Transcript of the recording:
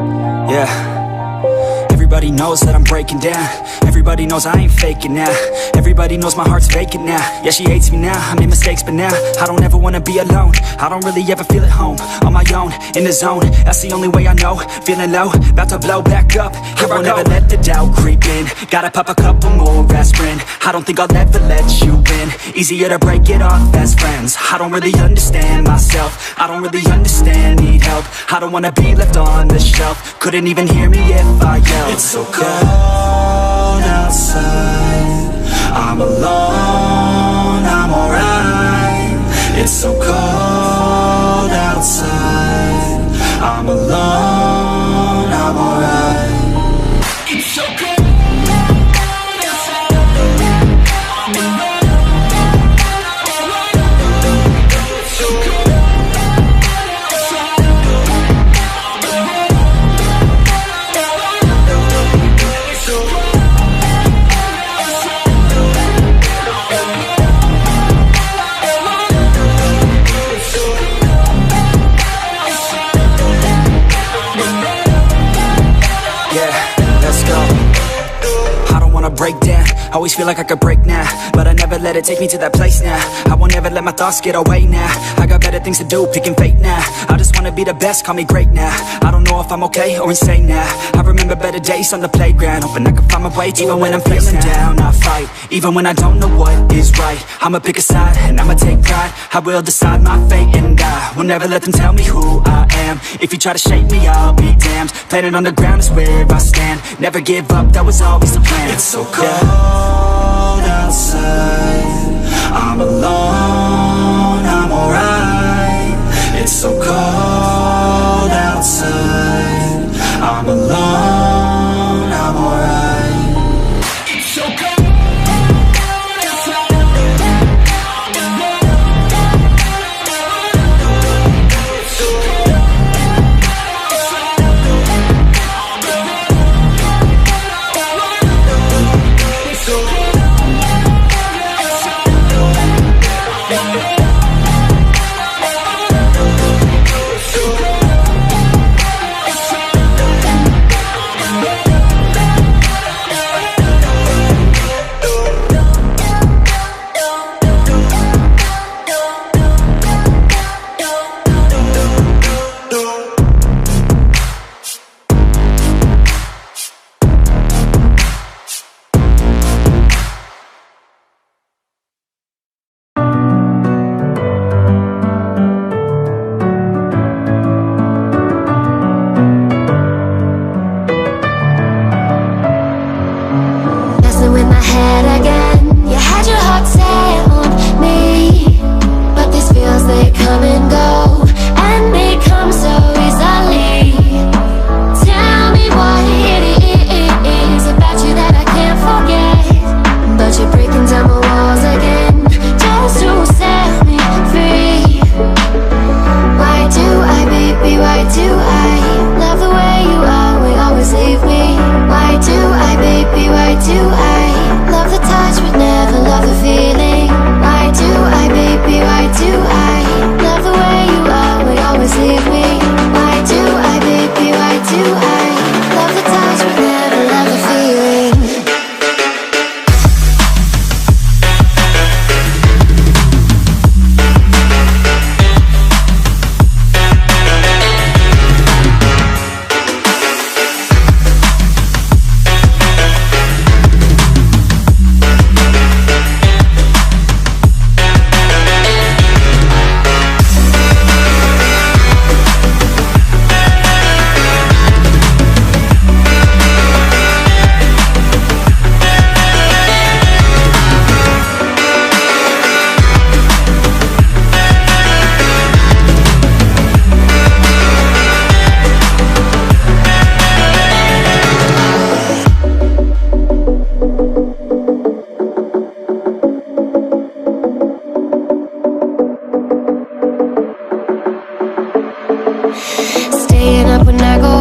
Yeah. Everybody knows that I'm breaking down. Everybody knows I ain't faking now. Everybody knows my heart's vacant now. Yeah, she hates me now, I made mistakes, but now I don't ever wanna be alone. I don't really ever feel at home. On my own, in the zone, that's the only way I know. Feeling low, about to blow back up. Here I won't ever let the doubt creep in. Gotta pop a couple more aspirin. I don't think I'll ever let you in. Easier to break it off best friends. I don't really understand myself. I don't really understand, need help. I don't wanna be left on the shelf. Couldn't even hear me if I yelled. It's so cold outside, I'm alone, I'm alright. It's so cold outside, I'm alone, I'm alright. It's so cold. Break down, always feel like I could break now, but I never let it take me to that place now. I won't ever let my thoughts get away now. I got better things to do, picking fate now. I just wanna be the best, call me great now. I don't know if I'm okay or insane now. I remember better days on the playground, hoping I can find my way to even when I'm feeling down, I fight. Even when I don't know what is right, I'ma pick a side and I'ma take pride. I will decide my fate and I will never let them tell me who I am. If you try to shake me, I'll be damned. Planet on the ground is where I stand. Never give up, that was always the plan. It's so cold outside, I'm alone, I'm alright. It's so cold outside, I'm alone, I'm alright. It's so cold. Staying up when I go